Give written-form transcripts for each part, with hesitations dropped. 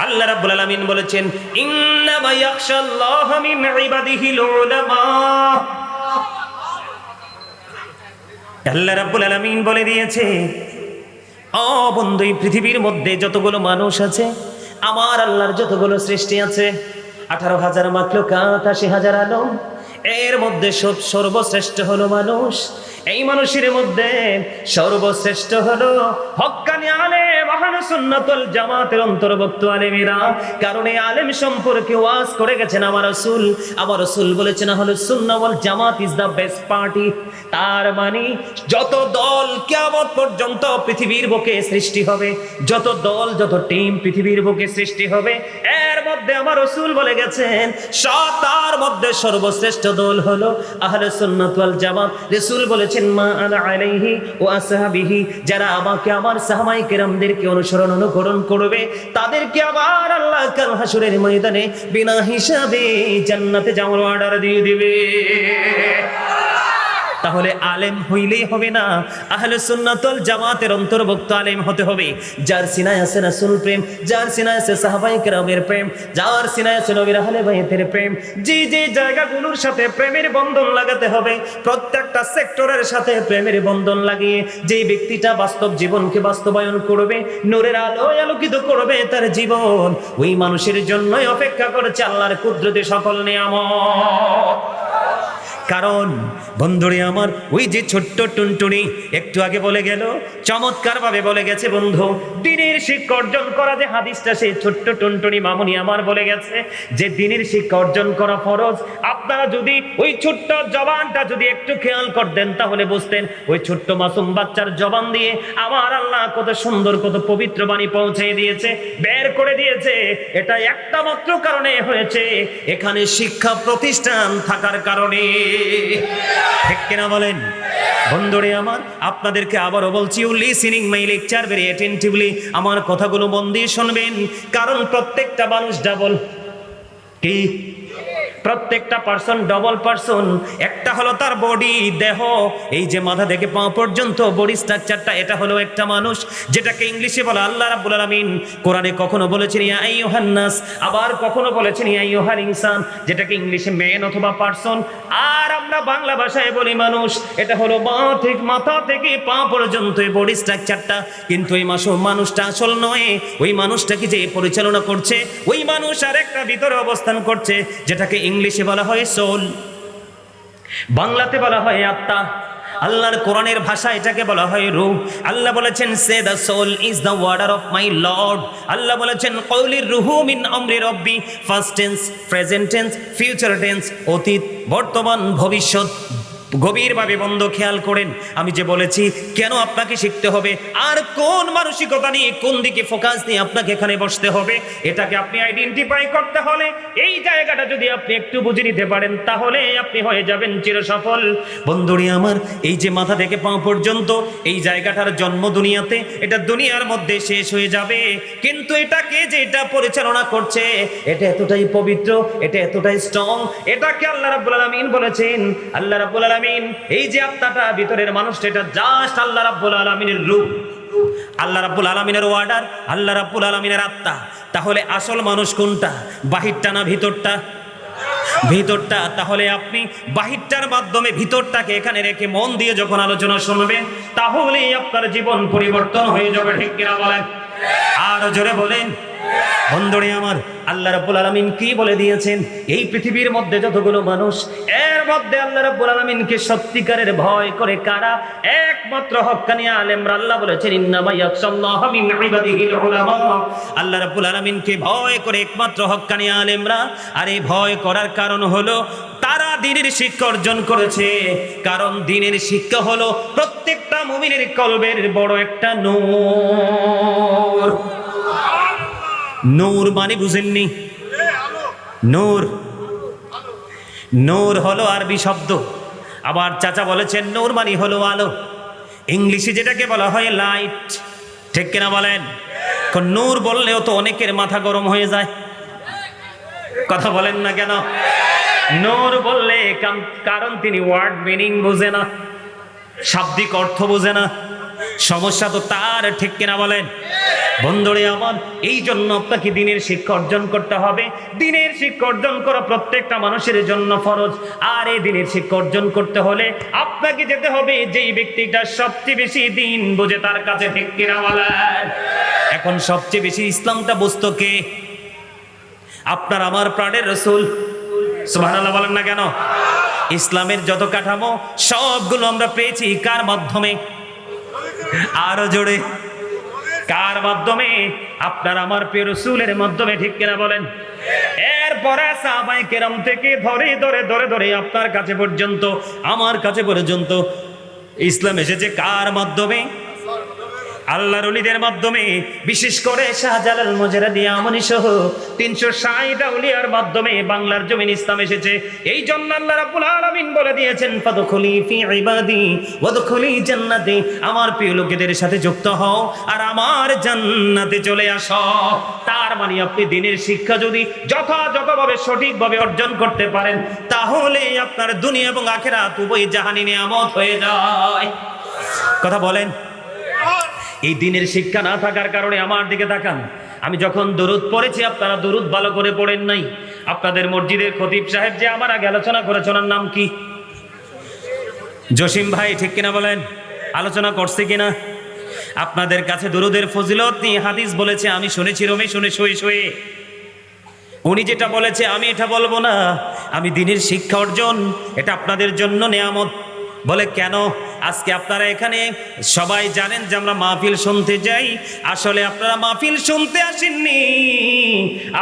আল্লাহ রাব্বুল আলামিন বলেছেন ইন্নামা ইয়াখশাল্লাহা মিন ইবাদিহিল উলামা। আল্লাহ রাব্বুল আলামিন বলে দিয়েছে, ও বন্ধু, এই পৃথিবীর মধ্যে যতগুলো মানুষ আছে, আমার আল্লাহর যতগুলো সৃষ্টি আছে, 18,000 মাখলুকাত, 80,000 আলম, এর মধ্যে সর্বশ্রেষ্ঠ হলো মানুষ। এই মানুষের মধ্যে সর্বশ্রেষ্ঠ হলো হক্কানি আলেম, আহলে সুন্নাত ওয়াল জামাতের অন্তর্ভুক্ত আলেমেরা। কারণ এই আলেম সম্পর্কে ওয়াজ করে গেছেন আমার রাসূল। আমার রাসূল বলেছেন আহলে সুন্নাহ ওয়াল জামাত ইজ দ্য বেস্ট পার্টি। তার মানে যত দল কিয়ামত পর্যন্ত পৃথিবীর বুকে সৃষ্টি হবে, যত দল, যত টিম পৃথিবীর বুকে সৃষ্টি হবে, এর মধ্যে আমার রাসূল বলে গেছেন তার মধ্যে সর্বশ্রেষ্ঠ দল হলো আহলে সুন্নাত ওয়াল জামাত। রাসূল বলেছেন মা আনা আলাইহি ওয়া আসহাবিহি, যারা আমাকে, আমার সাহাবায়ে কেরামদেরকে অনুকরণ করবে, তাদেরকে আবার আল্লাহ কাল হাসরের ময়দানে বিনা হিসাবে জান্নাতে যাওয়ার অর্ডার দিয়ে দিবে। তাহলে আলেম হইলেই হবে না, আহলে সুন্নাত ওয়াল জামাতের অন্তর্ভুক্ত আলেম হতে হবে, যার সিনায় আছে রাসূল প্রেম, যার সিনায় আছে সাহাবায়ে কেরামের প্রেম, যার সিনায় আছে নবীর আহলে বাইতের প্রেম। যে যে জায়গাগুলোর সাথে প্রেমের বন্ধন লাগাতে হবে, প্রত্যেকটা সেক্টরের সাথে প্রেমের বন্ধন লাগিয়ে যে ব্যক্তিটা বাস্তব জীবনকে বাস্তবায়ন করবে, নূরের আলোয় আলোকিত করবে তার জীবন, ওই মানুষের জন্যই অপেক্ষা করেছে আল্লাহর কুদরতে সকল নিয়ামত। কারণ বন্ধুরে আমার, ওই যে ছোট্ট টুনটুনি একটু আগে বলে গেল, চমৎকার ভাবে বলে গেছে বন্ধু, দ্বীনের শিক্ষা অর্জন করা যে হাদিসটা, সেই ছোট্ট টুনটুনি মামুনি আমার বলে গেছে যে দ্বীনের শিক্ষা অর্জন করা ফরজ। আপনারা যদি ওই ছোট্ট জবানটা যদি একটু খেয়াল করতেন, তাহলে বুঝতেন ওই ছোট্ট মাসুম বাচ্চার জবান দিয়ে আমার আল্লাহ কত সুন্দর, কত পবিত্র বাণী পৌঁছে দিয়েছে, বের করে দিয়েছে। এটা একটা মাত্র কারণে হয়েছে, এখানে শিক্ষা প্রতিষ্ঠান থাকার কারণে। ঠিক কিনা বলেন বন্ধুরে আমার? আপনাদেরকে আবারও বলছি, you listening my lecture very attentively, আমার কথাগুলো মন দিয়ে শুনবেন। কারণ প্রত্যেকটা মানুষ ডাবল, কি প্রত্যেকটা পার্সন ডবল পার্সন। একটা হলো তার বডি, দেহ, এই যে মাথা থেকে পা পর্যন্ত বডি স্ট্রাকচারটা, এটা হলো একটা মানুষ, যেটাকে ইংলিশে বলে আল্লাহ রাব্বুল আলামিন। কোরআনে কখনো বলেছেন ইয়া আইয়ুহান নাস, আবার কখনো বলেছেন ইয়া আইয়ুহাল ইনসান, যেটাকে ইংলিশে ম্যান অথবা পার্সন, আর আমরা বাংলা ভাষায় বলি মানুষ। এটা হলো মাথা থেকে পা পর্যন্ত এই বডি স্ট্রাকচারটা। কিন্তু এই মানুষটা আসল নয়, ওই মানুষটাকে যে পরিচালনা করছে, ওই মানুষ আর একটা ভিতরে অবস্থান করছে, যেটাকে ইংলিশে বলা হয় সোল, বাংলাতে বলা হয় আত্মা, আল্লাহর কোরআনের ভাষা এটাকে বলা হয় রূহ। আল্লাহ বলেছেন say the soul is the order of my lord. আল্লাহ বলেছেন কওলির রুহু মিন আমরি রব্বি, first tense, present tense, future tense, অতীত, বর্তমান, ভবিষ্যৎ। গভীরভাবে বন্ধ খেয়াল করেন, আমি যে বলেছি কেন আপনাকে শিখতে হবে, আর কোন মানসিকতা নিয়ে, কোন দিকে ফোকাস নিয়ে আপনাকে এখানে বসতে হবে, এটাকে আপনি আইডেন্টিফাই করতে হলে এই জায়গাটা যদি আপনি একটু বুঝে নিতে পারেন, তাহলে আপনি হয়ে যাবেন চিরসফল। বন্ধুরি আমার, এই যে মাথা থেকে পা পর্যন্ত এই জায়গাটার জন্ম দুনিয়াতে, এটা দুনিয়ার মধ্যে শেষ হয়ে যাবে, কিন্তু এটাকে যে এটা পরিচালনা করছে, এটা এতটাই পবিত্র, এটা এতটাই স্ট্রং, এটাকে আল্লাহ রাব্বুল আলামিন বলেছেন, আল্লাহ রাব্বুল আলামিন এই যে আত্মাটা ভিতরের মানুষটা, এটা জাস্ট আল্লাহ রাব্বুল আলামিনের রূহ, আল্লাহ রাব্বুল আলামিনের অর্ডার, আল্লাহ রাব্বুল আলামিনের আত্মা। তাহলে আসল মানুষ কোনটা, বাহিরটা না ভিতরটা? ভিতরটা। তাহলে আপনি বাহিরটার মাধ্যমে ভিতরটাকে এখানে রেখে মন দিয়ে যখন আলোচনা শুনবেন, তাহলেই আপনার জীবন পরিবর্তন হয়ে যাবে। ঠিক কিনা বলেন? আর জোরে বলেন বন্ধুরে আমার, আল্লাহ রাব্বুল আলামিন কি বলে দিয়েছেন, এই পৃথিবীর মধ্যে যতগুলো মানুষ, এর মধ্যে আল্লাহ রাব্বুল আলামিনকে সত্যিকারের ভয় করে কারা? একমাত্র হক্কানি আলেমরা। আল্লাহ বলেছেন ইন্নামা ইয়াখশাল্লাহা মিন ইবাদিহিল উলামা। আল্লাহ রাব্বুল আলামিনকে ভয় করে একমাত্র হক্কানি আলেমরা। আর এই ভয় করার কারণ হলো তারা দ্বীনের শিক্ষা অর্জন করেছে। কারণ দ্বীনের শিক্ষা হলো প্রত্যেকটা মুমিনের কলবের বড় একটা নূর। নূর মানে বুঝেননি? নূর, নূর হলো আরবি শব্দ। আবার চাচা বলেছেন নূর মানে হলো আলো, ইংলিশে যেটাকে বলা হয় লাইট। ঠিক কিনা বলেন? নূর বললেও তো অনেকের মাথা গরম হয়ে যায়, কথা বলেন না কেন? নূর বললে কারণ তিনি ওয়ার্ড মিনিং বোঝে না, শাব্দিক অর্থ বোঝে না, সমস্যা তো তার। ঠিক কিনা বলেন? বন্ধুরে আমার, এই জন্য আপনাকে দিনের শিক্ষা অর্জন করতে হবে। দিনের শিক্ষা অর্জন করা প্রত্যেকটা মানুষের জন্য ফরজ। আর এই দিনের শিক্ষা অর্জন করতে হলে আপনাকে যেতে হবে যেই ব্যক্তিটা সবচেয়ে বেশি দিন বোঝে তার কাছে, ঠিক কিনা বলেন? এখন সবচেয়ে বেশি ইসলামটা বুঝতো কে? আপনার আমার প্রাণের রাসূল। সুবহানাল্লাহ বলেন না কেন? ইসলামের যত কাঠামো সবগুলো আমরা পেয়েছি কার মাধ্যমে? আরো জোরে, কার মাধ্যমে? আপনার আমার প্রিয় রাসূলের মাধ্যমে, ঠিক কিনা বলেন? এরপরে সাহাবায়ে কেরাম থেকে ধরে ধরে ধরে ধরে আপনার কাছে পর্যন্ত, আমার কাছে পর্যন্ত ইসলাম এসেছে কার মাধ্যমে? আল্লাহর ওলিদের মাধ্যমে। বিশেষ করে শাহজালাল মুজাররদি আমনি সহ ৩৬০ আউলিয়ার মাধ্যমে বাংলার জমিন ইসলাম এসেছে। এই জন্য আল্লাহ রাব্বুল আলামিন বলে দিয়েছেন, ফাদখুলি ফি ইবাদি ওয়াদখুলি জান্নাতি, আমার প্রিয় লোকেদের সাথে যুক্ত হও আর আমার জান্নাতে চলে আসো। তার মানে আপনি দিনের শিক্ষা যদি যথাযথভাবে সঠিকভাবে অর্জন করতে পারেন, তাহলে আপনার দুনিয়া এবং আখিরাত উভয় জাহানি নিয়ামত হয়ে যায়। কথা বলেন? এই দিনের শিক্ষা না থাকার কারণে আমার দিকে তাকান। আমি যখন দরুদ পড়েছি, আপনারা দরুদ ভালো করে পড়েন নাই। আপনাদের মসজিদের খতিব সাহেব যে আমার আগে আলোচনা করেছেন, ওনার নাম কি? জসিম ভাই, ঠিক কিনা বলেন? আলোচনা করছে কিনা? আপনাদের কাছে দরুদের ফজিলত নিয়ে হাদিস বলেছে, আমি শুনেছি রোমে শুনে শুয়ে শুয়ে। উনি যেটা বলেছে আমি এটা বলবো না। আমি দিনের শিক্ষা অর্জন, এটা আপনাদের জন্য নেয়ামত। বলে কেন? আজকে আপনারা এখানে সবাই জানেন যে আমরা মাহফিল শুনতে যাই। আসলে আপনারা মাহফিল শুনতে আসেননি,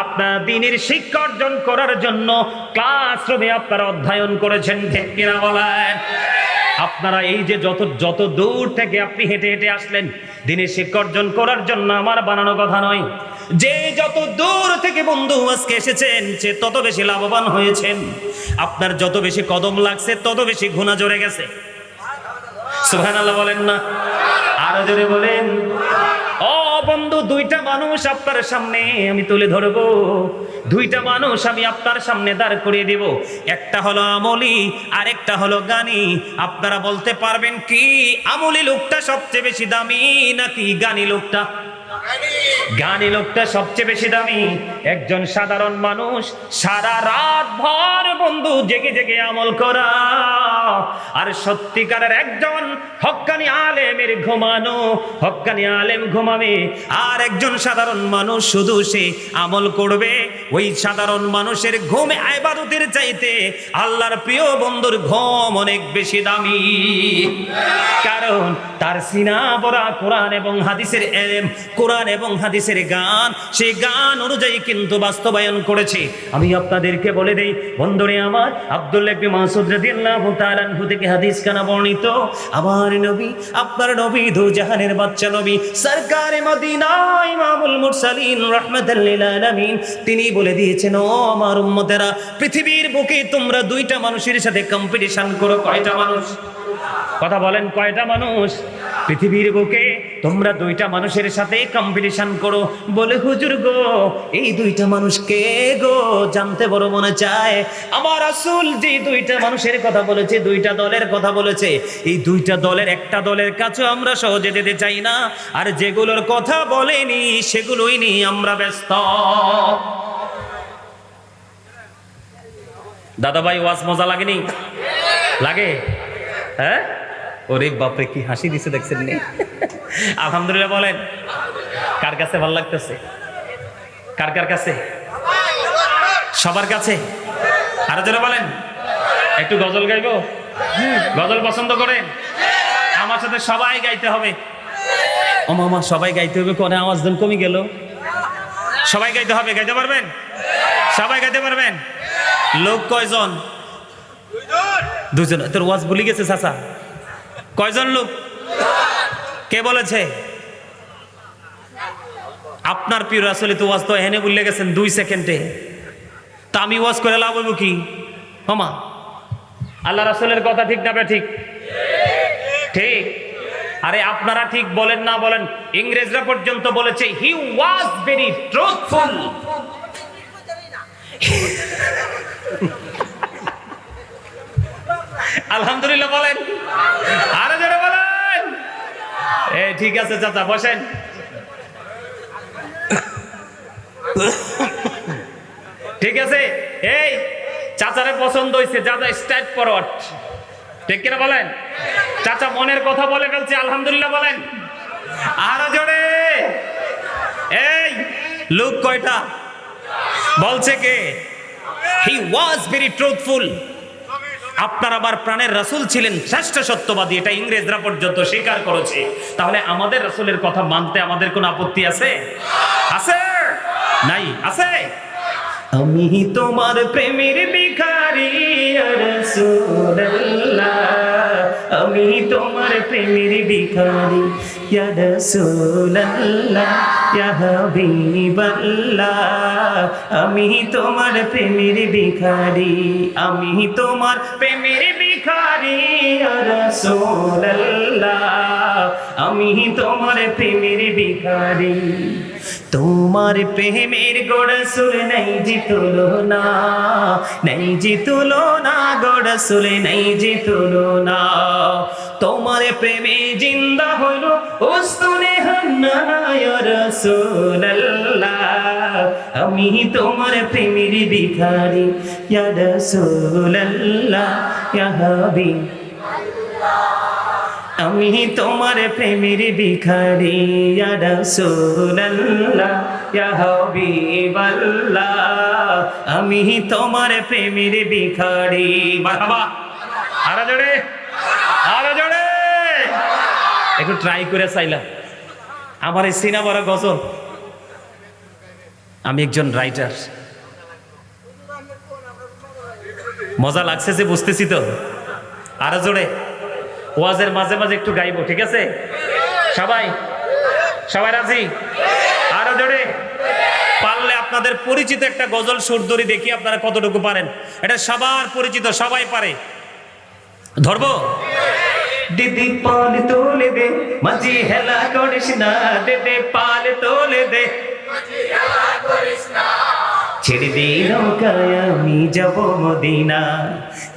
আপনারা দিনের শিক্ষা অর্জন করার জন্য ক্লাসরুমে আপনারা অধ্যয়ন করেছেন, ঠিক কিনা বলেন? আপনারা এই যে যত দূর থেকে আপনি হেঁটে হেঁটে আসলেন দিনের শিক্ষা অর্জন করার জন্য, আমার বানানো কথা নয়। যে যত দূর থেকে বন্ধু আজকে এসেছেন, সে তত বেশি লাভবান হয়েছেন। আপনার যত বেশি কদম লাগছে, তত বেশি গুনাহ জড়ে গেছে। সুবহানাল্লাহ বলেন না? আরো জোরে বলেন। ও বন্ধু, দুইটা মানুষ আপনার সামনে আমি তুলে ধরবো, দুইটা মানুষ আমি আপনার সামনে দাঁড় করিয়ে দেব। একটা হলো আমলি, আরেকটা হলো জ্ঞানী। আপনারা বলতে পারবেন কি আমলি লোকটা সবচেয়ে বেশি দামি নাকি জ্ঞানী লোকটা? জ্ঞানী লোকটা সবচেয়ে বেশি দামি। একজন সাধারণ মানুষ সারা রাত ভর বন্ধু জেগে জেগে আমল করা, আর সত্যিকারের একজন হক্কানি আলেমের ঘুমানো, হক্কানি আলেম ঘুমাবে, আর একজন সাধারণ মানুষ শুধু সে আমল করবে। ওই সাধারণ মানুষের ঘুম ইবাদতের চাইতে আল্লাহর প্রিয় বন্ধুর ঘুম অনেক বেশি দামি। কারণ তার সিনা ভরা কোরআন এবং হাদিসের ইলম, কোরআন এবং হাদিসের গান, সেই গান অনুযায়ী কিন্তু বাস্তবায়ন করেছে। আমি আপনাদেরকে বলে দেই বন্ধুরে আমার, আব্দুল্লাহ ইবনে মাসউদ রাদিয়াল্লাহু তাআলা আনহু থেকে হাদিস কানা বর্ণিত, আমার নবী, আপনার নবী, দু জাহানের বাদশা নবী, সরকারে মদিনা, ইমামুল মুরসালিন, রাহমাতাল লিল আলামিন, তিনি বলে দিয়েছেন, ও আমার উম্মতেরা, পৃথিবীর বুকে তোমরা দুইটা মানুষের সাথে কম্পিটিশন করো। কয়টা মানুষ? কথা বলেন, কয়টা মানুষ? পৃথিবীর বুকে তোমরা দুইটা মানুষের সাথে কম্পিটিশন করো। বলে হুজুর গো, এই দুইটা মানুষ কে গো? জানতে বড় মনে চায়। আমার রাসূল যে দুইটা মানুষের কথা বলেছে, দুইটা দলের কথা বলেছে, এই দুইটা দলের একটা দলের কাছে আমরা সহজে যেতে চাই না, আর যেগুলোর কথা বলেনি সেগুলোই নিয়ে আমরা ব্যস্ত। দাদা ভাই, ওয়াজ মজা লাগেনি? লাগে? হ্যাঁ? ওরে বাপরে, কি হাসি দিছে দেখছেন নি? আলহামদুলিল্লাহ বলেন। কার কাছে ভালো লাগতেছে? কার কার কাছে? সবার কাছে। আরো জোরে বলেন। একটু গজল গাইবো? গজল পছন্দ করেন? আমার সাথে সবাই গাইতে হবে। ও মামা, সবাই গাইতে হবে, কোন আওয়াজ দেন কমে গেল। সবাই গাইতে হবে। গাইতে পারবেন? সবাই গাইতে পারবেন? লোক কয়জন? দুজন। তোর ওয়াজ ভুলে গেছে চাচা? কয়জন লোক? কে বলেছে? আপনার প্রিয় রাসূল তো ওয়াজ তো এনে ভুলে গেছেন 2 সেকেন্ডে। তা আমি ওয়াজ করে লাভ হইব কি? মামা, আল্লাহ রাসূলের কথা ঠিক না ঠিক? ঠিক। আরে আপনারা ঠিক বলেন না বলেন, ইংরেজরা পর্যন্ত বলেছে হি ওয়াজ ভেরি ট্রুথফুল। আলহামদুলিল্লাহ বলেন। আরো জোরে বলেন। ঠিক আছে চাচা, বসেন। ঠিক আছে, এই চাচারে পছন্দ হয়েছে, যা যা স্ট্রাইট ফরওয়ার্ড, ঠিক কিনা বলেন? চাচা মনের কথা বলে ফেলছে, আলহামদুলিল্লাহ বলেন। আরো জোরে। এই লোক কয়টা বলছে কে? হি ওয়াজ ভেরি ট্রুথফুল। আপনার আবার প্রাণের রাসূল ছিলেন শ্রেষ্ঠ সত্যবাদী, এটা ইংরেজরা পর্যন্ত স্বীকার করেছে। তাহলে আমাদের রাসূলের কথা মানতে আমাদের কোনো আপত্তি আছে? আছে? নাই? আছে? আমি তোমার প্রেমের ভিখারি ইয়া রাসূলুল্লাহ, আমি তোমার প্রেমের ভিখারি ইয়া রাসূলুল্লাহ, ইয়া হাবিবাল্লাহ, আমি তোমার প্রেমের ভিখারি, আমি তোমার প্রেমের ভিখারি ইয়া রাসূলুল্লাহ, আমি তোমার প্রেমের ভিখারি। তোমার প্রেমের গোরসুল নাই জি তুলনা, নাই জি তুলনা, গোরসুল নাই জি তুলনা। তোমার প্রেমে জিন্দা হলো উস্তুনে হান্নানা ইয়া রাসূলুল্লাহ, আমি তোমার প্রেমের ভিখারি ইয়া রাসূলুল্লাহ, ইয়া হাবিব, আমি তোমার প্রেমের ভিখারি ইয়া রাসূলুল্লাহ, ইয়া হাবিবাল্লাহ, আমি তোমার প্রেমের ভিখারি। মারহাবা। আরো জোরে, আরো জোরে। একটু ট্রাই করে চাইলাম। আমার এই সিনা বড় গজল, আমি একজন রাইটার। মজা লাগছে যে বুঝতেছি তো। আরো জোরে। ওয়াজের মাঝে মাঝে একটু গাইবো, ঠিক আছে? সবাই সবাই রাজি? আরো জোরে। পারলে আপনাদের পরিচিত একটা গজল সুর ধরি, দেখি আপনারা কতটুকু পারেন। এটা সবার পরিচিত, সবাই পারে। ধরবো? দিদি পাল তোলে দে, মাঝি হেলা করিস না, দিদি পাল তোলে দে, ছেড়ে দে নৌকায় আমি যাব মদিনা,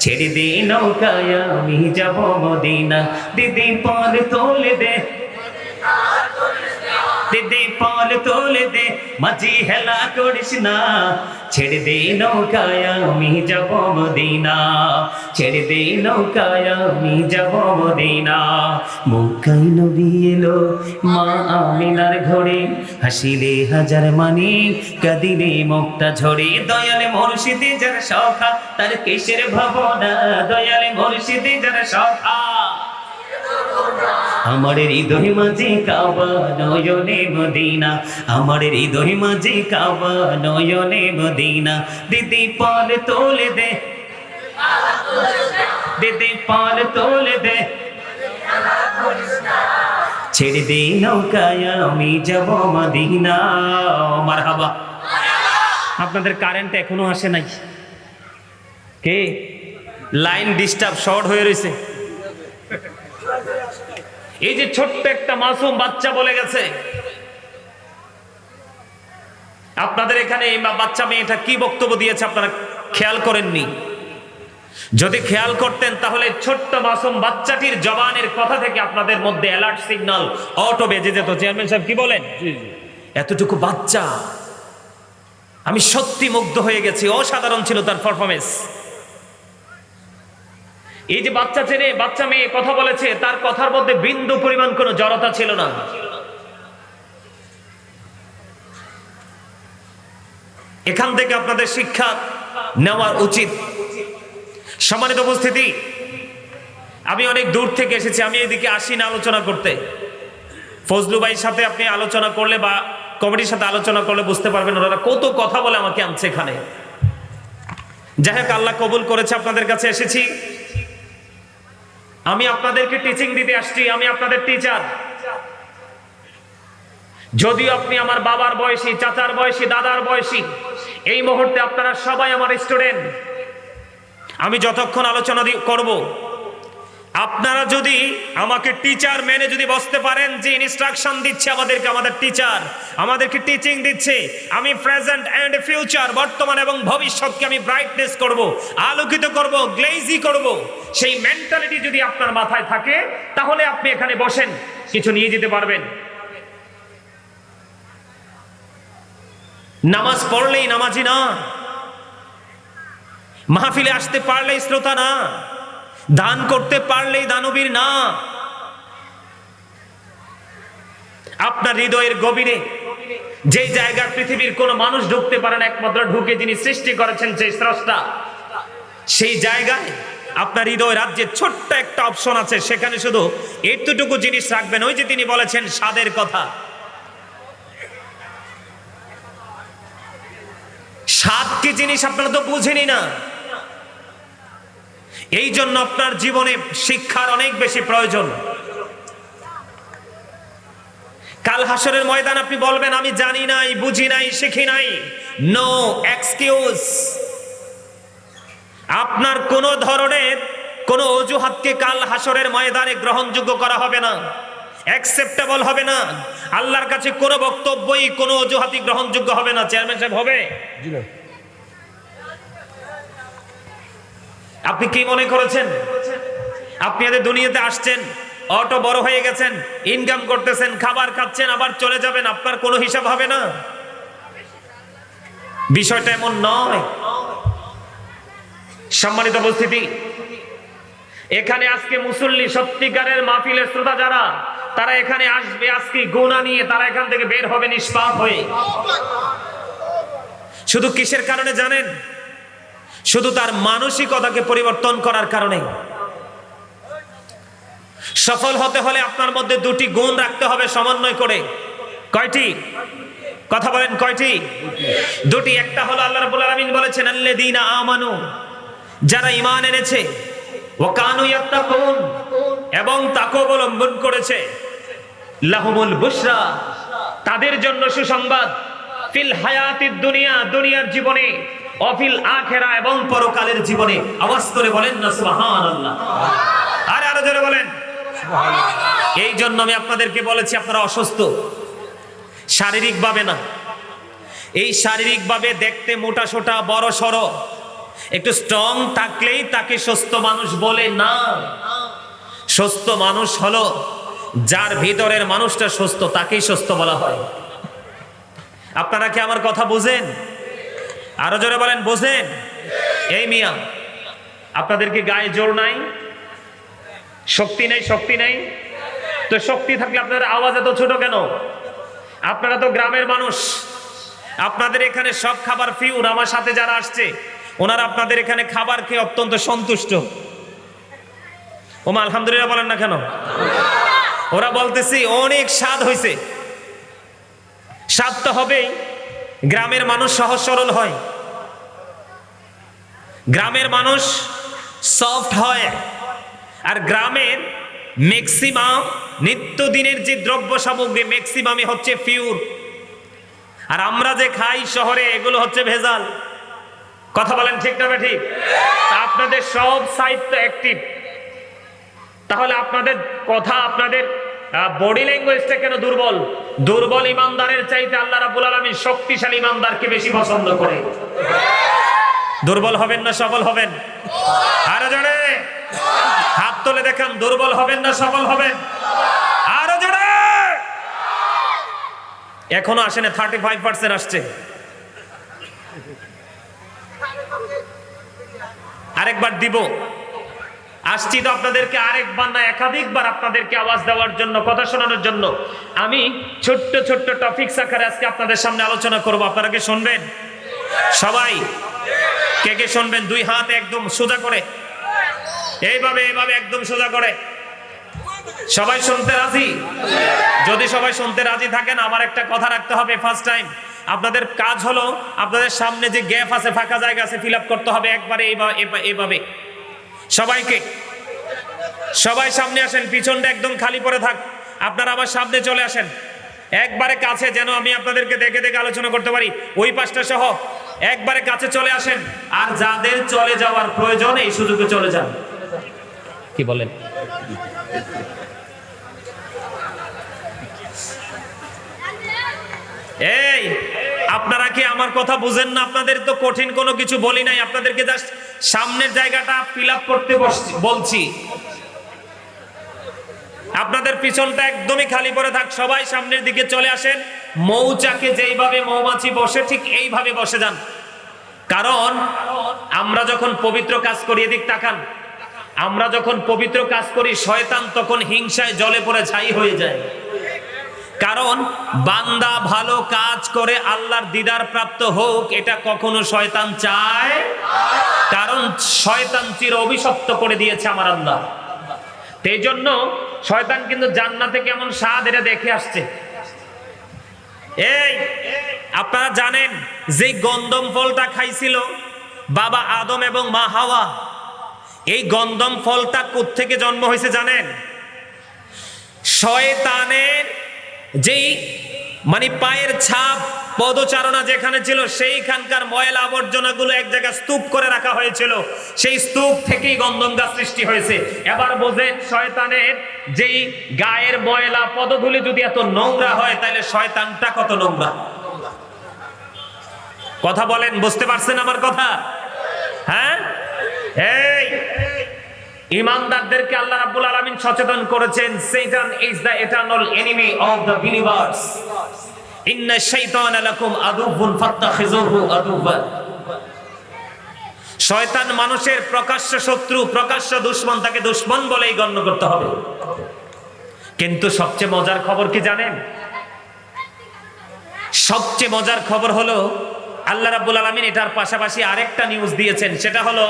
ছেড়ে দে নৌকায় আমি যাব মদিনা, দিদি পাল তোলে দে, দিদি পাল তোলে দে, মাঝি হেলা করিস না, ছেড়ে দে নৌকায় আমি যাব মদিনা, ছেড়ে দে নৌকায় আমি যাব মদিনা। মক্কায় নবী এলো মা আমিনার ঘরে, হাসিলে হাজার মানি, কাঁদিলে মুক্তা ঝরে, দয়ালে মুর্শিদে যার সখা, তার কিসের ভাবনা, দয়ালে মুর্শিদে যার সখা। আমার হৃদয় মাঝে কাবা, নয়নে মদিনা, আমার হৃদয় মাঝে কাবা, নয়নে মদিনা, দিদি পাল তোলে দে, দিদি পাল তোলে দে, ছেড়ে দে নৌকায় আমি যাব মদিনা। মারহাবা। আপনাদের কারেন্ট এখনো আসে নাই? কে? লাইন ডিস্টার্ব, শর্ট হয়ে রয়েছে। এই যে ছোট্ট একটা মাসুম বাচ্চা বলে গেছে, আপনাদের এখানে বাচ্চা মেয়েটা কি বক্তব্য দিয়েছে আপনারা খেয়াল করেননি? যদি খেয়াল করতেন তাহলে ছোট্ট মাসুম বাচ্চাটির জবানের কথা থেকে আপনাদের মধ্যে অ্যালার্ট সিগন্যাল অটো বেজে যেত। চেয়ারম্যান সাহেব কি বলেন? এতটুকু বাচ্চা, আমি সত্যি মুগ্ধ হয়ে গেছি, অসাধারণ ছিল তার পারফরমেন্স। এই যে বাচ্চা ছেলে বাচ্চা মেয়ে কথা বলেছে, তার কথার মধ্যে বিন্দু পরিমাণ কোনো জড়তা ছিল না। এখান থেকে আপনাদের শিক্ষা নেওয়া উচিত। সম্মানিত উপস্থিতি, আমি অনেক দূর থেকে এসেছি, আমি এদিকে আসি না আলোচনা করতে। ফজলু ভাইয়ের সাথে আপনি আলোচনা করলে বা কমিটির সাথে আলোচনা করলে বুঝতে পারবেন ওরা কত কথা বলে আমাকে আনছে এখানে। যাই হোক, আল্লাহ কবুল করেছে, আপনাদের কাছে এসেছি। আমি আপনাদেরকে টিচিং দিতে আসছি, আমি আপনাদের টিচার। যদিও আপনি আমার বাবার বয়সী, চাচার বয়সী, দাদার বয়সী, এই মুহূর্তে আপনারা সবাই আমার স্টুডেন্ট। আমি যতক্ষণ আলোচনা করব, আপনারা যদি আমাকে টিচার মেনে যদি বসতে পারেন, যে ইনস্ট্রাকশন দিচ্ছে আমাদেরকে আমাদের টিচার, আমাদেরকে টিচিং দিচ্ছে, আমি প্রেজেন্ট এন্ড ফিউচার, বর্তমান এবং ভবিষ্যৎকে আমি ব্রাইটনেস করব, আলোকিত করব, গ্লেজি করব, সেই মেন্টালিটি যদি আপনার মাথায় থাকে, তাহলে আপনি এখানে বসেন, কিছু নিয়ে যেতে পারবেন। নামাজ পড়লেই নামাজি না, মাহফিলে আসতে পারলেই শ্রোতা না, দান করতে পারলেই দানবীর না। আপনার হৃদয়ের গভীরে যে জায়গা পৃথিবীর কোন মানুষ ঢুকতে পারে না, একমাত্র ঢুকে যিনি সৃষ্টি করেছেন সেই স্রষ্টা, সেই জায়গায় আপনার হৃদয় রাজ্যে ছোট্ট একটা অপশন আছে, সেখানে শুধু এতটুকু জিনিস রাখবেন। ওই যে তিনি বলেছেন স্বাদের কথা, স্বাদ কি জিনিস আপনারা তো বুঝেনি না। এই জন্য আপনার জীবনে শিক্ষার অনেক বেশি প্রয়োজন। কাল হাসরের ময়দান আপনি বলবেন আমি জানি নাই, বুঝি নাই, শিখি নাই। No excuse. আপনার কোন ধরনের কোন অজুহাতকে কাল হাসরের ময়দানে গ্রহণযোগ্য করা হবে না, অ্যাকসেপ্টেবল হবে না। আল্লাহর কাছে কোনো বক্তব্যই কোনো অজুহাতই গ্রহণযোগ্য হবে না। চেয়ারম্যান সাহেব হবে? আপনি কি মনে করেছেন আপনি এদের দুনিয়াতে আসছেন, অটো বড় হয়ে গেছেন, ইনকাম করতেছেন, খাবার খাচ্ছেন, আবার চলে যাবেন, আপনার কোনো হিসাব হবে না? বিষয়টা এমন নয়। সম্মানিত উপস্থিতি, এখানে আজকে মুসল্লি, সত্যিকারের মাহফিলের শ্রোতা যারা, তারা এখানে আসবে আজকে গুনাহ নিয়ে, তারা এখান থেকে বের হবে নিষ্পাপ হয়ে। শুধু কিসের কারণে জানেন? শুধু তার মানসিকতাকে পরিবর্তন করার কারণে। সফল হতে হলে আপনার মধ্যে দুটি গুণ রাখতে হবে সমন্বয় করে। কয়টি? কথা বলেন কয়টি? দুটি। একটা হলো আল্লাহ রাব্বুল আলামিন বলেছেন আল্লাযীনা আমানু, যারা ঈমান এনেছে, ওয়া কানু ইয়াত্তাকুন, এবং তাকওয়া অবলম্বন করেছে, লাহুমুল বুশরা, তাদের জন্য সুসংবাদ, ফিল হায়াতিদ দুনিয়া, দুনিয়ার জীবনে, অফিল আখিরা, এবং পরকালের জীবনে। আওয়াজ করে বলেন না সুবহানাল্লাহ। আরো জোরে বলেন সুবহানাল্লাহ। এই জন্য আমি আপনাদেরকে বলেছি আপনারা অসুস্থ, শারীরিকভাবে না। এই শারীরিকভাবে দেখতে মোটা সোটা, বড় সড়ো, একটু স্ট্রং থাকলেই তাকে সুস্থ মানুষ বলে না। সুস্থ মানুষ হলো যার ভিতরের মানুষটা সুস্থ, তাকেই সুস্থ বলা হয়। আপনারা কি আমার কথা বুঝেন? আরো জোরে বলেন বুঝেন? এই মিয়া, আপনাদের কি গায়ে জোর নাই, শক্তি নাই? শক্তি নাই তো শক্তি থাকলে আপনাদের আওয়াজ এত ছোট কেন? আপনারা তো গ্রামের মানুষ, আপনাদের এখানে সব খাবার ফিউর। আমার সাথে যারা আসছে ওনারা আপনাদের এখানে খাবার খেয়ে অত্যন্ত সন্তুষ্ট। ওমা আলহামদুলিল্লাহ বলেন না কেন? ওরা বলতেছি অনেক স্বাদ হয়েছে। স্বাদ তো হবেই, গ্রামের মানুষ সহজ সরল হয়, গ্রামের মানুষ সফট হয়, আর গ্রামের ম্যাক্সিমাম নিত্যদিনের যে দ্রব্য সামগ্রী ম্যাক্সিমামই হচ্ছে পিওর। আর আমরা যে খাই শহরে এগুলো হচ্ছে ভেজাল। কথা বলেন ঠিক না ঠিক? আপনাদের সব সাইড তো অ্যাক্টিভ, তাহলে আপনাদের কথা, আপনাদের বডি ল্যাঙ্গুয়েজটা কেন দুর্বল? দুর্বল ইমানদারের চাইতে আল্লাহ রাব্বুল আলামিন শক্তিশালী ইমানদারকে বেশি পছন্দ করে। দুর্বল হবেন না সবল হবেন? আরো জোরে হাত তুলে দেখান, দুর্বল হবেন না সবল হবেন? আরো জোরে। এখনো আসেন, 35% আসছে। আরেকবার দিব। আসছি তো আপনাদেরকে আরেকবার না একাধিকবার আপনাদেরকে আওয়াজ দেওয়ার জন্য, কথা শোনানোর জন্য। আমি ছোট্ট ছোট্ট টপিকস আকারে আজকে আপনাদের সামনে আলোচনা করব। আপনারা কি শুনবেন? সবাই কে কে শুনবেন? দুই হাত একদম সোজা করে, এইভাবে এইভাবে একদম সোজা করে। সবাই শুনতে রাজি? যদি সবাই শুনতে রাজি থাকেন, আমার একটা কথা রাখতে হবে। ফার্স্ট টাইম আপনাদের কাজ হলো, আপনাদের সামনে যে গ্যাপ আছে, ফাঁকা জায়গা আছে, ফিল আপ করতে হবে একবারে এইভাবে। সবাইকে, সবাই সামনে আসেন, পিছনটা একদম খালি পড়ে থাক। আপনারা আমার সামনে চলে আসেন একবারে কাছে, যেন আমি আপনাদেরকে দেখে দেখে আলোচনা করতে পারি। ওই পাশটা সহ একবারে কাছে চলে আসেন। আর যাদের চলে যাওয়ার প্রয়োজন এই সুযোগে চলে যান। কি বলেন? এই আপনারা কি আমার কথা বুঝেন না? আপনাদের তো কঠিন কোনো কিছু বলি নাই, আপনাদেরকে জাস্ট সামনের জায়গাটা ফিল আপ করতে বলছি। আপনাদের পিছনটা একদমই খালি পড়ে থাক, সবাই সামনের দিকে চলে আসেন। মৌচাকে যেইভাবে মৌমাছি বসে ঠিক এইভাবে বসে যান। কারণ আমরা যখন পবিত্র কাজ করি, এদিক তাকান, আমরা যখন পবিত্র কাজ করি শয়তান তখন হিংসায় জ্বলে পড়ে ছাই হয়ে যায়। কারণ বান্দা ভালো কাজ করে আল্লাহর দিদার প্রাপ্ত হোক, এটা কখনো শয়তান চায়, কারণ শয়তান চির অভিশপ্ত করে দিয়েছে আমার আল্লাহ। এই জন্য শয়তান কিন্তু জান্নাতে কেমন স্বাদ এটা দেখে আসছে। এই আপনারা জানেন যে গন্ধম ফলটা খাইছিল বাবা আদম এবং মা হাওয়া, এই গন্ধম ফলটা কোত্থেকে জন্ম হয়েছে জানেন? শয়তানের যেই মানে পায়ের ছাপ, পদচারণা যেখানে ছিল সেইখানকার ময়লা আবর্জনাগুলো এক জায়গায় স্তূপ করে রাখা হয়েছিল, সেই স্তূপ থেকেই গন্ধম গাছ সৃষ্টি হয়েছে। এবার বোঝেন শয়তানের যেই গায়ের ময়লা পদধূলি যদি এত নোংরা হয় তাহলে শয়তানটা কত নোংরা। কথা বলেন, বুঝতে পারছেন আমার কথা? হ্যাঁ, এই ইমানদারদেরকে আল্লাহ রাব্বুল আলামিন সচেতন করেছেন, শয়তান is the eternal enemy of the believers, ইন্না শাইতানা লাকুম আদুউন ফাত্তাখিযুহু আদুওয়া। শয়তান মানুষের প্রকাশ্য শত্রু, প্রকাশ্য দুশমন, তাকে দুশমন বলেই গণ্য করতে হবে। কিন্তু সবচেয়ে মজার খবর কি জানেন? সবচেয়ে মজার খবর হলো আল্লাহ রাব্বুল আলামিন এটার পাশাপাশি আরেকটা নিউজ দিয়েছেন, সেটা হলো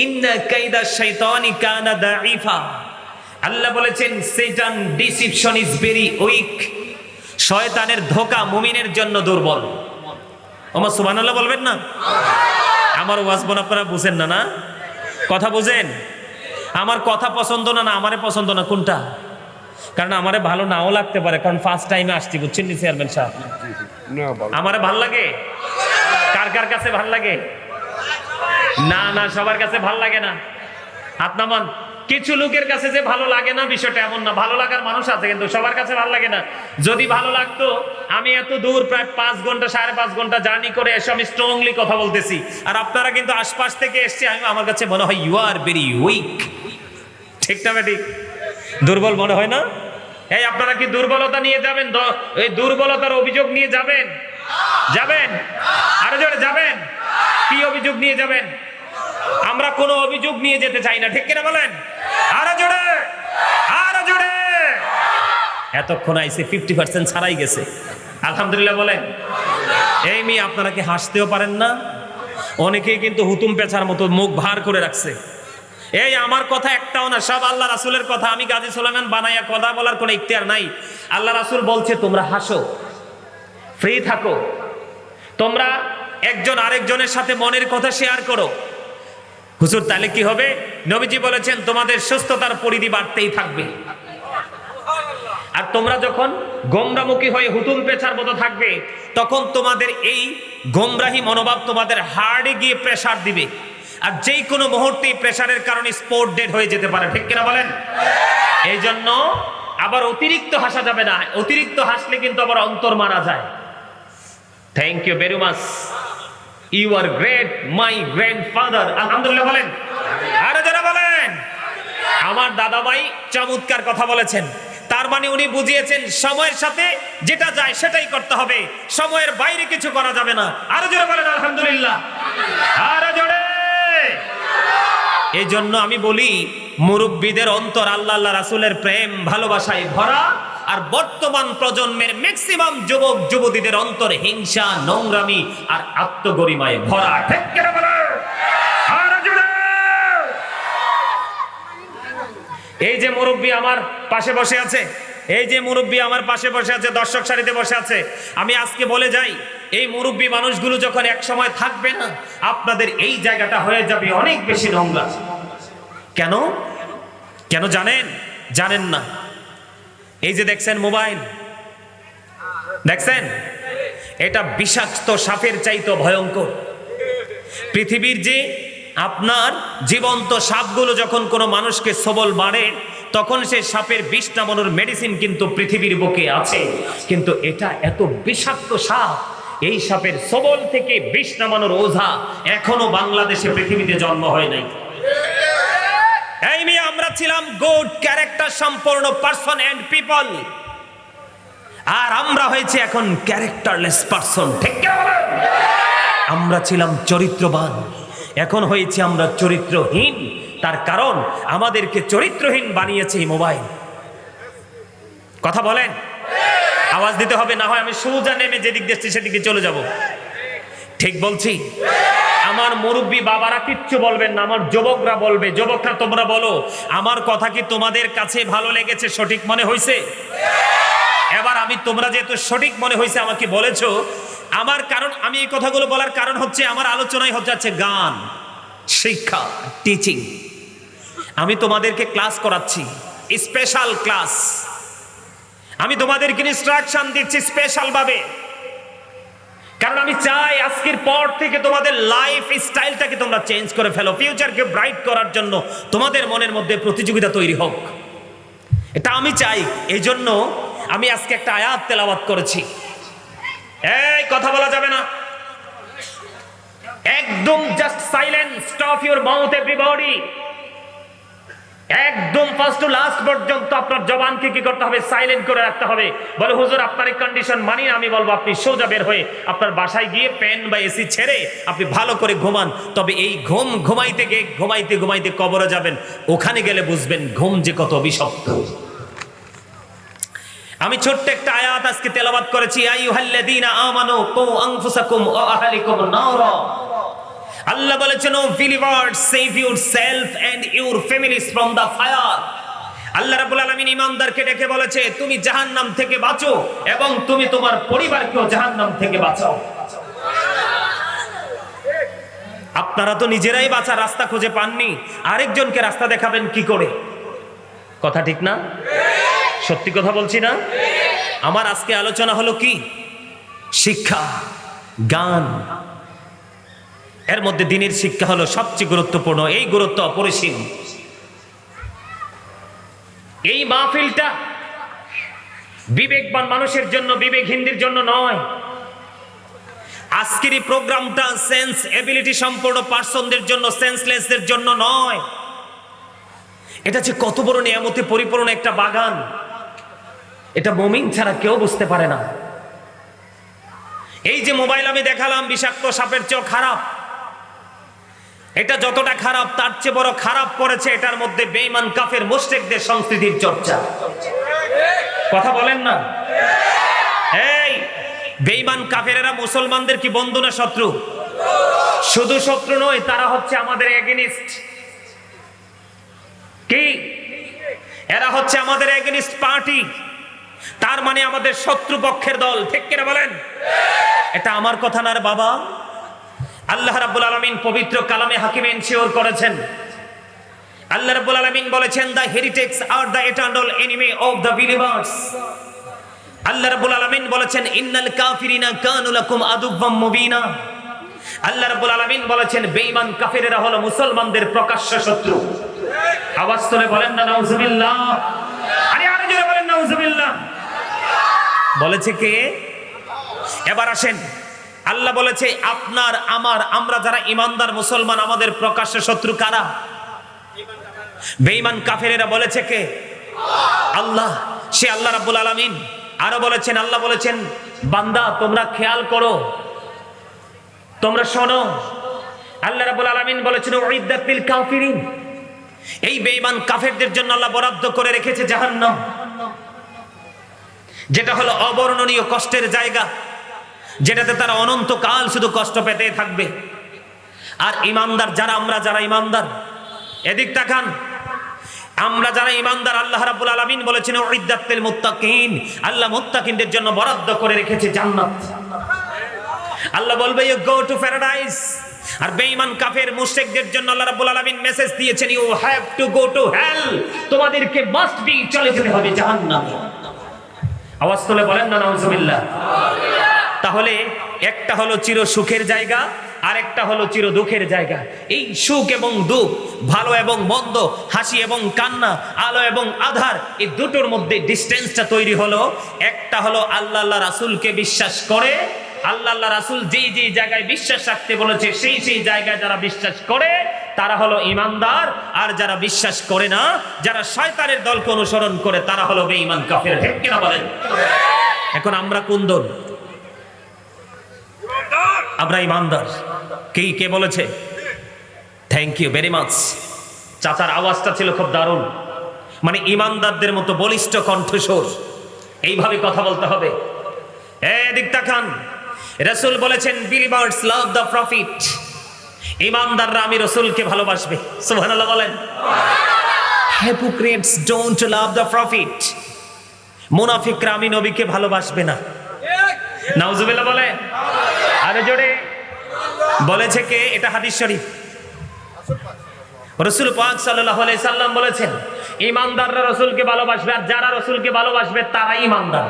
ইন্না কাইদা শাইতানি কানা দাঈফা। আল্লাহ বলেছেন শয়তান ডিসিপশন ইজ ভেরি উইক। শয়তানের ধোঁকা মুমিনের জন্য দুর্বল। ওমা সুবহানাল্লাহ বলবেন না? আমার ওয়াজ বোন আপনারা বুঝেন না? না কথা বুঝেন? আমার কথা পছন্দ না, না আমারে পছন্দ না, কোনটা? কারণ আমারে ভালো নাও লাগতে পারে, কারণ ফার্স্ট টাইমে আসছি, বুঝছেন নি চেয়ারম্যান সাহেব? আমারে ভাল লাগে। কার কার কাছে ভাল লাগে? না না, সবার কাছে ভাল লাগে না। আপনার কিছু লোকের কাছে যে ভালো লাগে না বিষয়টা এমন না, ভালো লাগার মানুষ আছে, কিন্তু সবার কাছে ভালো লাগে না। যদি ভালো লাগতো আমি এত দূর প্রায় 5 ঘন্টা 5.5 ঘন্টা জার্নি করে এসে আমি স্ট্রংলি কথা বলতেছি, আর আপনারা কিন্তু আশপাশ থেকে এসছে, আমি আমার কাছে মনে হয় ইউ আর ভেরি উইক। ঠিক না ঠিক? দুর্বল মনে হয় না? এই আপনারা কি দুর্বলতা নিয়ে যাবেন? এই দুর্বলতার অভিযোগ নিয়ে যাবেন? যাবেন? আরো জোরে যাবেন? কি অভিযোগ নিয়ে যাবেন? আমরা কোনো অভিযোগ নিয়ে যেতে চাই না, ঠিক কিনা বলেন? আরো জোরে, আরো জোরে। এতক্ষণ আইসে 50% ছাড়াই গেছে, আলহামদুলিল্লাহ বলেন। এই মেয়ে আপনারা কি হাসতেও পারেন না? অনেকেই কিন্তু হুতুম পেছার মতো মুখ ভার করে রাখছে। এই আমার কথা একটাও না, সব আল্লাহ রাসূলের কথা। আমি গাজী সুলাইমান বানাইয়া কথা বলার কোনো ইখতিয়ার নাই। আল্লাহ রাসূল বলছে তোমরা হাসো, ফ্রি থাকো, তোমরা একজন আরেকজনের সাথে মনের কথা শেয়ার করো। হুজুর তাহলে কি হবে? নবীজি বলেছেন তোমাদের সুস্থতার পরিধি বাড়তেই থাকবে। আর তোমরা যখন গোমরামুখী হয়ে হুতুম পেছার মতো থাকবে, তখন তোমাদের এই গোমরাহি মনোভাব তোমাদের হার্টে গিয়ে প্রেসার দিবে, আর যেই কোনো মুহূর্তে প্রেসারের কারণে স্পট ডেড হয়ে যেতে পারে, ঠিক কিনা বলেন? এই জন্য আবার অতিরিক্ত হাসা যাবে না। অতিরিক্ত হাসলে কিন্তু আবার অন্তর মারা যায়। Thank you very much, you are great my grandfather. আলহামদুলিল্লাহ বলেন, আরো যারা বলেন। আমার দাদা ভাই চমৎকার কথা বলেছেন। তার মানে উনি বুঝিয়েছেন সময়ের সাথে যেটা যায় সেটাই করতে হবে, সময়ের বাইরে কিছু করা যাবে না। আরো জোরে বলেন আলহামদুলিল্লাহ, আরো জোরে। এই জন্য আমি বলি মুরব্বীদের অন্তর আল্লাহ আল্লাহ রাসূলের প্রেম ভালোবাসায় ভরা, আর বর্তমান প্রজন্মের ম্যাক্সিমাম যুবক যুবতীদের অন্তরে হিংসা, নোংরামি আর আত্মগরিমায় ভরা। ঠিক কিনা বলেন? আরো জোরে। এই যে মুরব্বী আমার পাশে বসে আছে, এই যে মুরব্বী আমার পাশে বসে আছে, দর্শক সারিতে বসে আছে, আমি আজকে বলে যাই এই মুরব্বী মানুষগুলো যখন এক সময় থাকবে না, আপনাদের এই জায়গাটা হয়ে যাবে অনেক বেশি নোংরা। কেন? কেন জানেন? জানেন না? এই যে দেখছেন মোবাইল, দেখছেন, এটা বিষাক্ত সাপের চাইতে ভয়ঙ্কর। পৃথিবীর যে আপনার জীবন্ত সাপগুলো যখন কোনো মানুষকে সবল মারে, তখন সেই সাপের বিষ নামানোর মেডিসিন কিন্তু পৃথিবীর বুকে আছে, কিন্তু এটা এত বিষাক্ত সাপ, এই সাপের সবল থেকে বিষ নামানোর ওঝা এখনো বাংলাদেশে পৃথিবীতে জন্ম হয় নাই। এই মেয়ে আমরা ছিলাম গুড ক্যারেক্টার সম্পন্ন পারসন এন্ড পিপল। আর আমরা হয়েছে এখন ক্যারেক্টারলেস পারসন, ঠিক কি বলেন? আমরা ছিলাম চরিত্রবান, এখন হয়েছে আমরা চরিত্রহীন। তার কারণ আমাদেরকে চরিত্রহীন বানিয়েছে এই মোবাইল। কথা বলেন, আওয়াজ দিতে হবে, না হয় আমি সোজা নেমে যেদিক দেখছি সেদিকে চলে যাব। ঠিক বলছি? আমার মুরব্বী বাবারা কিচ্ছু বলবেন না, আমার যুবকরা বলবে। যুবকরা তোমরা বলো, আমার কথা কি তোমাদের কাছে ভালো লেগেছে, সঠিক মনে হয়েছে? এবার আমি, তোমরা যেহেতু সঠিক মনে হয়েছে আমাকে বলেছো, আমার কারণ, আমি এই কথাগুলো বলার কারণ হচ্ছে আমার আলোচনায় হচ্ছে গান, শিক্ষা, টিচিং। আমি তোমাদেরকে ক্লাস করাচ্ছি, স্পেশাল ক্লাস। আমি তোমাদেরকে ইনস্ট্রাকশন দিচ্ছি স্পেশাল ভাবে, কারণ আমি চাই আজকের পর থেকে তোমাদের লাইফ স্টাইলটাকে তোমরা চেঞ্জ করে ফেলো, ফিউচারকে ব্রাইট করার জন্য তোমাদের মনের মধ্যে প্রতিযোগিতা তৈরি হোক, এটা আমি চাই। এই জন্য আমি আজকে একটা আয়াত তেলাওয়াত করেছি। এই কথা বলা যাবে না, একদম just silence, stop your mouth everybody. একদম ফার্স্ট টু লাস্ট পর্যন্ত আপনার জবানকে কি করতে হবে? সাইলেন্ট করে রাখতে হবে। বলে হুজুর আপনার এই কন্ডিশন মানি না। আমি বলবো আপনি সোজা বের হয়ে আপনার বাসায় গিয়ে ফ্যান বা এসি ছেড়ে আপনি ভালো করে ঘুমান। তবে এই ঘুমাইতে গিয়ে ঘুমাইতে ঘুমাইতে কবরে যাবেন, ওখানে গেলে বুঝবেন ঘুম যে কত অভিশপ্ত। আমি ছোট্ট একটা আয়াত আজকে তেলাওয়াত করেছি, আইয়ুহাল্লাযীনা আমানু কু আনফুসাকুম ওয়া আহলিকুম নারা। আল্লাহ বলেছেন, O believers, save yourself and your families from the fire. আল্লাহ রাব্বুল আলামিন ঈমানদারকে ডেকে বলেছে, তুমি জাহান্নাম থেকে বাঁচো এবং তুমি তোমার পরিবারকেও জাহান্নাম থেকে বাঁচাও। আপনারা তো নিজেরাই বাঁচার রাস্তা খুঁজে পাননি, আরেকজনকে রাস্তা দেখাবেন কি করে? কথা ঠিক না? সত্যি কথা বলছি না? আমার আজকে আলোচনা হলো কি? শিক্ষা, গান। এর মধ্যে দিনের শিক্ষা হলো সবচেয়ে গুরুত্বপূর্ণ, এই গুরুত্ব অপরিসীম। এই মাহফিলটা বিবেকবান মানুষের জন্য, বিবেকহীনদের জন্য নয়। আজকের এই প্রোগ্রামটা সেন্স এবিলিটি সম্পন্ন পার্সনদের জন্য, সেন্সলেসদের জন্য নয়। এটা যে কত বড় নিয়ামতে পরিপূর্ণ একটা বাগান, এটা মুমিন ছাড়া কেউ বুঝতে পারে না। এই যে মোবাইল আমি দেখালাম, বিষাক্ত সাপের চেয়েও খারাপ। এটা যতটা খারাপ তার চেয়ে বড় খারাপ করেছে এটার মধ্যে বেঈমান কাফের মুশরিকদের সংস্কৃতির চর্চা। কথা বলেন না? এই বেঈমান কাফেরেরা মুসলমানদের কি বন্ধু না শত্রু? শুধু শত্রু নয়, তারা হচ্ছে আমাদের এগেনিস্ট। কি? এরা হচ্ছে আমাদের এগেনিস্ট পার্টি। তার মানে আমাদের শত্রুপক্ষের দল, ঠিক কিনা বলেন? এটা আমার কথা না রে বাবা, আল্লাহ রাব্বুল আলামিন পবিত্র কালামে হাকিমে এনশিওর করেছেন। আল্লাহ রাব্বুল আলামিন বলেছেন, the heretics are the eternal enemy of the believers. আল্লাহ রাব্বুল আলামিন বলেছেন, ইন্নাল কাফিরিনা কানু লাকুম আদুওয়াম মুবিনা। আল্লাহ রাব্বুল আলামিন বলেছেন, বেঈমান কাফেরেরা হলো মুসলমানদের প্রকাশ্য শত্রু। আওয়াজ তুলে বলেন না নাউজুবিল্লাহ? আরে আরো জোরে বলেন নাউজুবিল্লাহ। বলেছে কে? এবার আসেন, আল্লাহ বলেছে আপনার আমার, আমরা যারা ইমানদার মুসলমান, আমাদের প্রকাশ্য শত্রু কারা? বেঈমান কাফেরেরা। বলেছে কে? আল্লাহ। সে আল্লাহ রাব্বুল আলামিন আরো বলেছেন, আল্লাহ বলেছেন, বান্দা তোমরা খেয়াল করো, তোমরা শোনো। আল্লাহ রাব্বুল আলামিন বলেছেন, উইদ্দাত লিল কাফিরিন। এই বেঈমান কাফেরদের জন্য আল্লাহ বরাদ্দ করে রেখেছে জাহান্নাম, যেটা হলো অবর্ণনীয় কষ্টের জায়গা, যেটাতে তারা অনন্তকাল শুধু কষ্ট পেতে থাকবে। আর ইমানদার যারা, আমরা যারা ইমানদার, এদিক তাকান, আমরা যারা ইমানদার, আল্লাহ রাব্বুল আলামিন বলেছেন উইদ্দাত লিল মুত্তাকিন। আল্লাহ মুত্তাকিনদের জন্য বরাদ্দ করে রেখেছে জান্নাত। আল্লাহ বলবে ইউ গো টু প্যারাডাইস। আর বেঈমান কাফের মুশরিকদের জন্য আল্লাহ রাব্বুল আলামিন মেসেজ দিয়েছেন, you have to go to hell. তোমাদেরকে মাস্ট বি চলে যেতে হবে জাহান্নামে। আওয়াজ তুলে বলেন না নাউজুবিল্লাহ? তাহলে একটা হলো চির সুখের জায়গা, আর একটা হলো চির দুঃখের জায়গা। এই সুখ এবং দুঃখ, ভালো এবং মন্দ, হাসি এবং কান্না, আলো এবং আধার, এই দুটোর মধ্যে ডিস্টেন্সটা তৈরি হলো। একটা হলো আল্লাহ রাসূলকে বিশ্বাস করে, আল্লাহ রাসূল যেই যেই জায়গায় বিশ্বাস রাখতে বলেছে সেই সেই জায়গায় যারা বিশ্বাস করে তারা হলো ইমানদার। আর যারা বিশ্বাস করে না, যারা শয়তানের দলকে অনুসরণ করে, তারা হলো বেঈমান কাফের। ঠিক কিনা বলেন? এখন আমরা কোন দল? আমরা ইমানদার। কি কে বলেছে? Thank you very much. চাচার আওয়াজটা ছিল খুব দারুণ, মানে ইমানদারদের মতো বলিষ্ঠ কণ্ঠস্বর, এইভাবে কথা বলতে হবে। এদিক তাকান, রাসূল বলেছেন বিলিভার্স লাভ দ্য প্রফিট, ইমানদাররা আমি রাসূলকে ভালোবাসবে। সুবহানাল্লাহ বলেন। Hypocrites don't love the profit, মুনাফিকরা আমি নবীকে ভালোবাসবে না। নাউজুবিল্লাহ বলে। আরে জোরে বলেছে কে? এটা হাদিস শরীফ। রাসূল পাক সাল্লাল্লাহু আলাইহি সাল্লাম বলেছেন ইমানদাররা রাসূলকে ভালোবাসবে, আর যারা রাসূলকে ভালোবাসবে তারাই ইমানদার।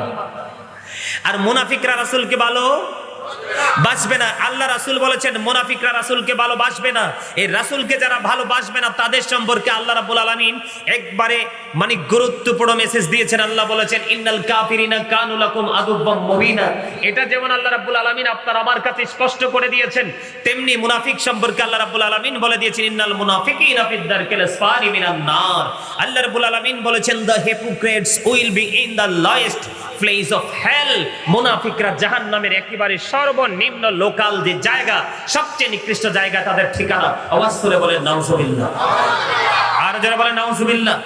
আর মুনাফিকরা রাসূলকে ভালোবাসবে না। আল্লাহ রাসূল বলেছেন মুনাফিকরা রাসূলকে ভালোবাসবে না। এই রাসূলকে যারা ভালোবাসবে না তাদের সম্পর্কে আল্লাহ রাব্বুল আলামিন একবারে মানে গুরুত্বপূর্ণ মেসেজ দিয়েছেন। আল্লাহ বলেছেন ইন্নাল কাফিরিনা কানু লাকুম আদুব্বাম মুবিনা। এটা যেমন আল্লাহ রাব্বুল আলামিন আপনার আমার কাছে স্পষ্ট করে দিয়েছেন, তেমনি মুনাফিক সম্পর্কে আল্লাহ রাব্বুল আলামিন বলে দিয়েছেন ইন্নাল মুনাফিকিনা ফিদ দারকিল আসফালি মিনান নার। আল্লাহ রাব্বুল আলামিন বলেছেন the hypocrites will be in the lowest place of hell. মুনাফিকরা জাহান্নামের একেবারে সর্বনিম্ন লোকাল যে জায়গা, সবচেয়ে নিকৃষ্ট জায়গা তাদের ঠিকানা। আওয়াজ করে বলেন নাউজুবিল্লাহ। আর যারা বলেন নাউজুবিল্লাহ।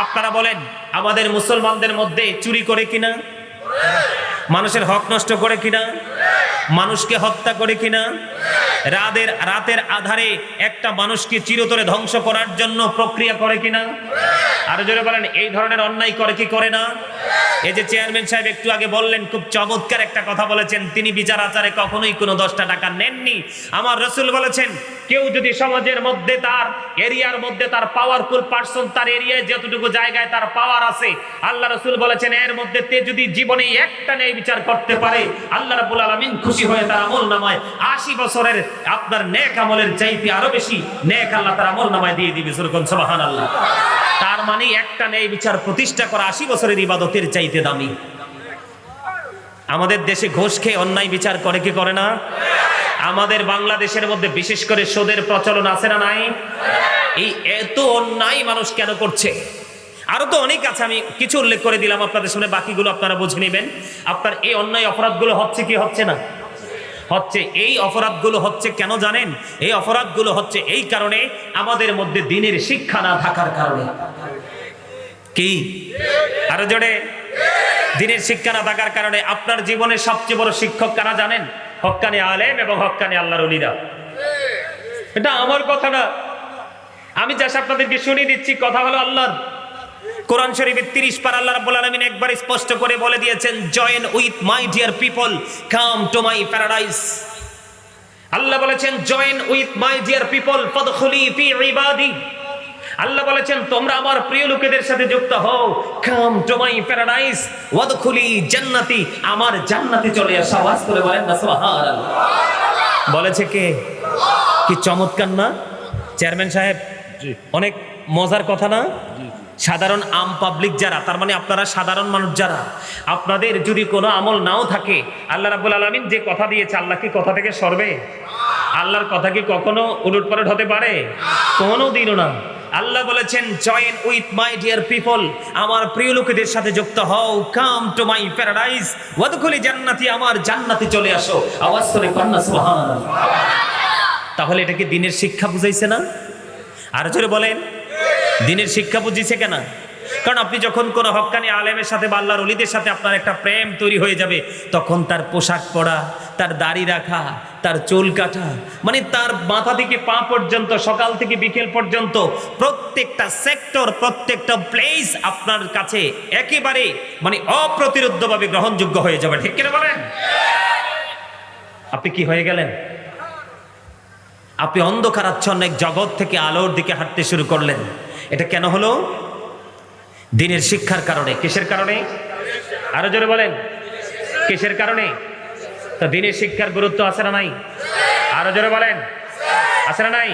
আপনারা বলেন আমাদের মুসলমানদের মধ্যে চুরি করে কিনা, মানুষের হক নষ্ট করে কিনা, মানুষকে হত্যা করে কিনা, রাতের আধারে একটা মানুষকে চিরতরে ধ্বংস করার জন্য প্রক্রিয়া করে কিনা? আরো জোরে বলেন এই ধরনের অন্যায় করে কি করে না? এই যে চেয়ারম্যান সাহেব একটু আগে বললেন, খুব চমৎকার একটা কথা বলেছেন, তিনি বিচার আচারে কখনোই কোনো 10টা টাকা নেননি। আমার রাসূল বলেছেন কেউ যদি সমাজের মধ্যে তার এরিয়ার মধ্যে তার পাওয়ারফুল পারসন, তার এরিয়ায় যতটুকু জায়গায় তার পাওয়ার আছে, আল্লাহ রাসূল বলেছেন এর মধ্যে তে যদি জীবনে একটা ন্যায় বিচার করতে পারে আল্লাহ রাব্বুল আলামিন খুশি হয়ে তার আমলনামায় 80 বছরের আপনার নেক আমলের চাইতে আরো বেশি নেক আল্লাহ তার আমলনামায় দিয়ে দিবে। সুবহানাল্লাহ। তার মানে একটা ন্যায় বিচার প্রতিষ্ঠা করা 80 বছরের ইবাদতের চাইতে দামি। আমাদের দেশে ঘুষ খেয়ে অন্যায় বিচার করে কি করে না? আমাদের বাংলাদেশের মধ্যে বিশেষ করে সুদের প্রচলন আছে না নাই? এই এত অন্যায় মানুষ কেন করছে? আরো তো অনেক আছে, আমি কিছু উল্লেখ করে দিলাম আপনাদের সামনে, বাকিগুলো আপনারা বুঝে নেবেন। আপনার এই অন্যায় অপরাধগুলো হচ্ছে কি হচ্ছে না? হচ্ছে। এই অপরাধগুলো হচ্ছে কেন জানেন? এই অপরাধগুলো হচ্ছে এই কারণে আমাদের মধ্যে দ্বীনের শিক্ষা না থাকার কারণে। কি? আরো জোরে। দ্বীনের শিক্ষা না থাকার কারণে। আপনার জীবনের সবচেয়ে বড় শিক্ষক কারা জানেন? হক্কানি আলেম এবং হক্কানি আল্লাহর ওলিরা। এটা আমার কথা না, আমি জাস্ট আপনাদেরকে শুনিয়ে দিচ্ছি। কথা হলো আল্লাহর। কোরআন শরীফের 30 পারা আল্লাহ রাব্বুল আলামিন একবার স্পষ্ট করে বলে দিয়েছেন join with my dear people, come to my paradise. আল্লাহ বলেছেন join with my dear people ফাদখুলি ফি ইবাদি। আল্লাহ বলেছেন তোমরা আমার প্রিয় লোকেদের সাথে যুক্ত হও, কাম টু মাই প্যারাডাইস ওয়াদখুলি জান্নাতি, আমার জান্নাতে চলে আসো। আওয়াজ করে বলেন না সুবহানাল্লাহ। বলেছে কে? কি চমৎকার না চেয়ারম্যান সাহেব? অনেক মজার কথা না? সাধারণ আম পাবলিক যারা, তার মানে আপনারা সাধারণ মানুষ যারা, আপনাদের যদি কোনো আমল নাও থাকে, আল্লাহ রাব্বুল আলামিন যে কথা দিয়েছে, আল্লাহ কি কথা থেকে সরবে? আল্লাহর কথা কি কখনো উলটপালট হতে পারে? কোনোদিনও না। আল্লাহ বলেছেন join with my dear people, আমার প্রিয় লোকেদের সাথে যুক্ত হও, কাম টু মাই প্যারাডাইস ওয়াদখুলি জান্নাতি, আমার জান্নাতে চলে আসো। আওয়াজ করে কন্না সুবহানাল্লাহ। তাহলে এটা কি দ্বীনের শিক্ষা বুঝাইছে না? আর জোরে বলেন দ্বীনের শিক্ষা বুঝিয়েছে কেন? কারণ আপনি যখন কোন হক্কানি আলেমের সাথে বা আল্লাহর ওলিদের সাথে আপনার একটা প্রেম তৈরি হয়ে যাবে, তখন তার পোশাক পরা, তার দাড়ি রাখা, তার চুল কাটা, মানে তার মাথা থেকে পা পর্যন্ত, সকাল থেকে বিকেল পর্যন্ত প্রত্যেকটা সেক্টর, প্রত্যেকটা প্লেস আপনার কাছে একেবারে মানে অপ্রতিরোধ্যভাবে গ্রহণযোগ্য হয়ে যাবে। ঠিক কিনা বলেন? আপনি কি হয়ে গেলেন? আপনি অন্ধকারাচ্ছন্ন এক জগৎ থেকে আলোর দিকে হাঁটতে শুরু করলেন। এটা কেন হলো? দ্বীনের শিক্ষার কারণে। কিসের কারণে? আরো জোরে বলেন কিসের কারণে? তো দ্বীনের শিক্ষার গুরুত্ব আছে না নাই? আরো জোরে বলেন আছে না নাই?